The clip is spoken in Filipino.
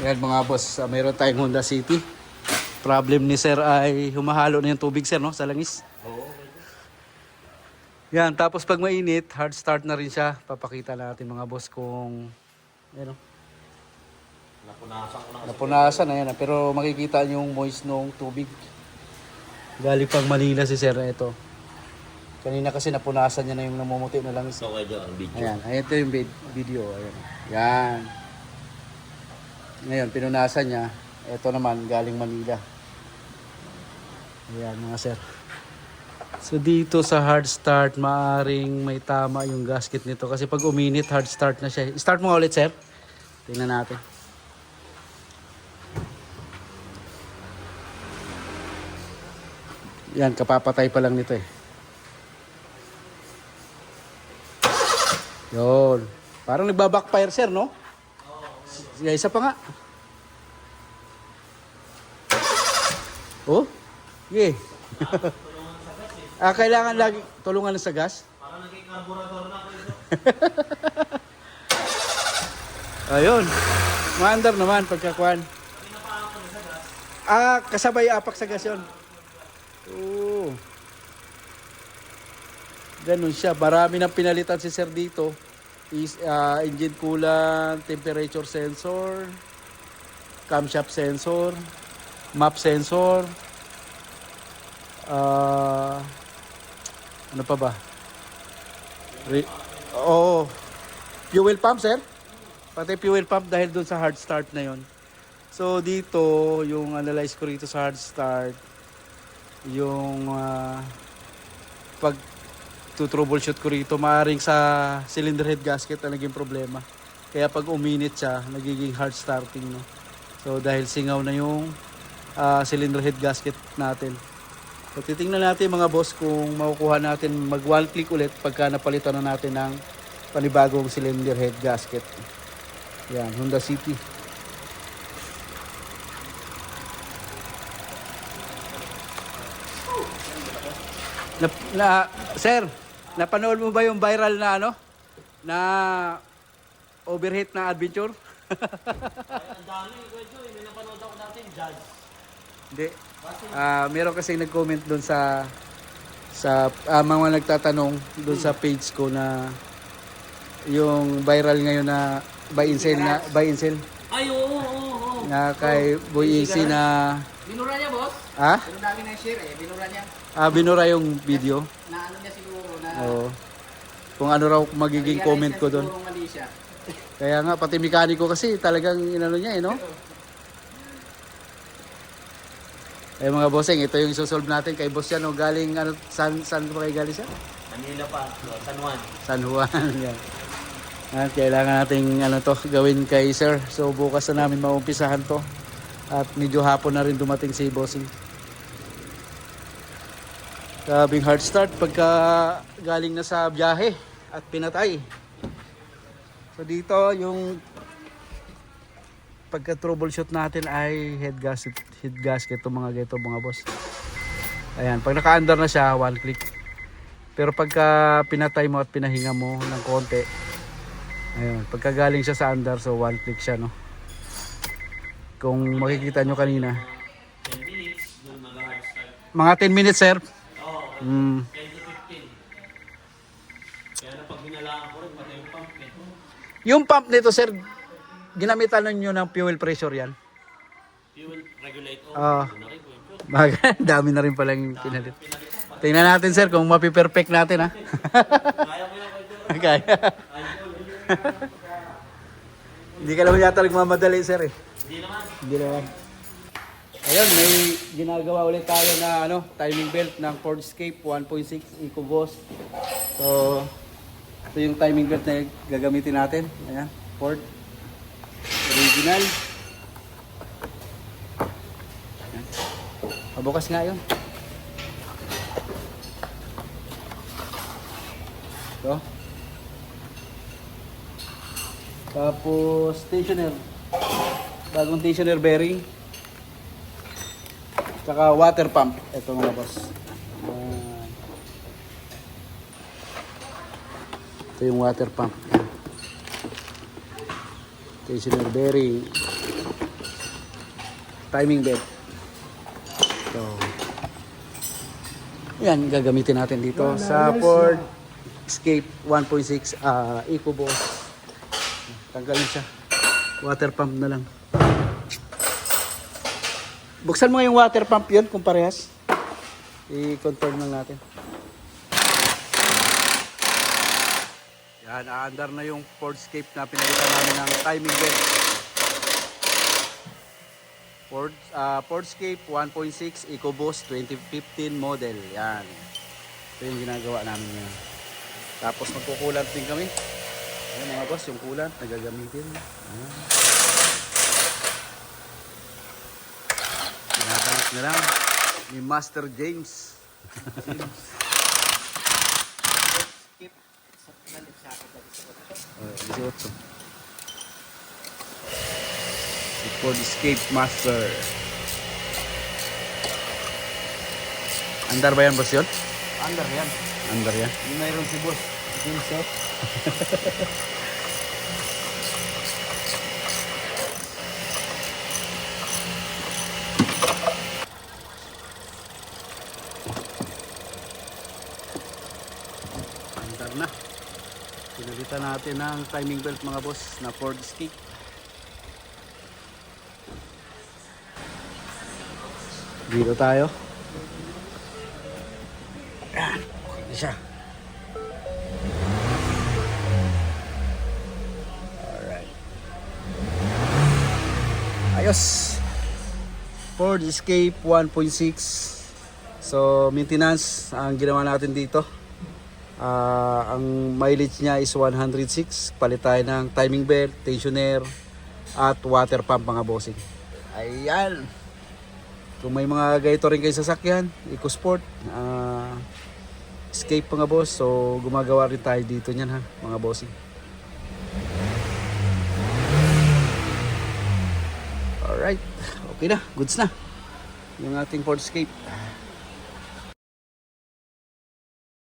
Yan mga boss, mayroon tayong Honda City. Problem ni sir ay humahalo na yung tubig sir, no? Sa langis. Oo. Yan, tapos pag mainit, hard start na rin siya. Papakita natin mga boss kung ano, Napunasan ko na kasi. napunasan na yan. Pero makikita nyo yung moist ng tubig. Galing pang Manila si sir na ito. Kanina kasi napunasan niya na yung namumuti na langis. So, kayo ang video. Ayan, ito yung video. Ayan. Yan. Ngayon, pinunasan niya. Ito naman, galing Manila. Ayan mga sir. So dito sa hard start, maaring may tama yung gasket nito. Kasi pag uminit, hard start na siya. Start mo nga ulit sir. Tingnan natin. Yan, kapapatay pa lang nito eh. Yun. Parang nagbabackfire sir, no? Oo. Isa pa nga. Oh? Yeah. Kailangan lagi tulungan sa gas? Parang naging carburetor na ako ito. Ayun. Maandar naman pagkakuan. Kanina pa ako sa gas. Kasabay apak sa gas yun. Oo. Ganun siya. Marami nang pinalitan si sir dito. Engine coolant, temperature sensor, camshaft sensor, map sensor, ano pa ba? Fuel pump sir. Pati fuel pump dahil dun sa hard start na yon. So dito, yung analyze ko rito sa hard start, yung pag troubleshoot ko rito, maaaring sa cylinder head gasket na naging problema. Kaya pag uminit siya, nagiging hard starting. No? So dahil singaw na yung cylinder head gasket natin. So titingnan natin mga boss kung makukuha natin mag one click ulit pagka napalitan na natin ng panibagong cylinder head gasket. Yan, Honda City. Sir, napanood mo ba yung viral na ano? Na overheat na adventure? Ang dami, kwento. May napanood ako dati, Judge. Hindi. Meron kasi nag-comment doon sa mga nagtatanong doon sa page ko na yung viral ngayon na buy and sell Ay, oo. na kay Boy AC na Binura niya, boss? ha? Pero dami na share eh. Binura niya. Binura yung video. Na ano niya siguro na... Oo. Kung ano raw magiging comment ko doon. Siguro mali siya. Kaya nga pati mekaniko kasi talagang inano niya eh, no? Eh mga bossing, ito yung isosolve natin kay boss yan, no? Galing ano, saan pa kayo galing siya? Manila pa, San Juan. San Juan. Yan. At kailangan nating ano to gawin kay sir. So bukas na namin maumpisahan to. At medyo hapon na rin dumating si bossing. Grabing hard start pagka galing na sa biyahe at pinatay. So dito yung pagka troubleshoot natin ay head gasket to mga geto mga boss. Ayan, pag naka-under na siya, one click. Pero pagka pinatay mo at pinahinga mo ng konti, ayun, pagka galing siya sa under, so one click siya, no. Kung makikita nyo kanina, 10 minutes, doon mag-hard start. mga 10 minutes sir. Oo, 10 to 15. Kaya na pag binalaan ko rin, pati yung pump nito. Yung pump nito sir, ginamitan ninyo ng fuel pressure yan. Fuel regulator. Oo. Doon na rin kwento. Dami na rin palang pinalit. Tingnan natin sir kung mapiperfect natin ha. Kaya ko yung kwento. Kaya. Hindi ka naman yata nagmamadali sir eh. Hindi naman. Hindi naman. Ayun, may ginagawa ulit tayo na ano, timing belt ng Ford Escape 1.6 EcoBoost. So, ito yung timing belt na gagamitin natin. Ayan, Ford. Original. Ayan. Pabukas nga yun. Ito. Tapos, stationer. Bagong stationer bearing. Tsaka water pump. Ito mga boss. Ito yung water pump. Stationer bearing. timing belt. So, yan, gagamitin natin dito sa Ford Escape 1.6 EcoBoost. Tanggalin siya. Water pump na lang. Buksan mo yung water pump yun kung parehas. I-confirm lang natin. Yan, aandar na yung Ford Escape na pinalitan namin ng timing belt. Ford Escape 1.6 EcoBoost 2015 model. Yan. Ito yung ginagawa namin ngayon. Tapos magkukulant din kami. Ayan mga boss, yung kulant na gagamitin. Ayan. Ginagamit na lang ni Master James. Skip. Sa nalit sa akin dali sa 18. Si Ford Escape Master. Andar ba yan, boss, yun? Under yan. Andar yan. Mayroon si boss. Himself. Andar na. Pinalitan natin ng timing belt mga boss na Ford Escape. Dito tayo. Ayan. Okay na siya. Alright. Ayos. Ford Escape 1.6. So, maintenance ang ginawa natin dito. Ang mileage niya is 106. Palit tayo ng timing belt, tensioner, at water pump mga bossing. Ayan. Kung may mga ganito rin kayo sasakyan, EcoSport, Escape mga boss. So, gumagawa rin tayo dito niyan ha, mga bossing. Alright. Okay na. Goods na. Yung ating Ford Escape.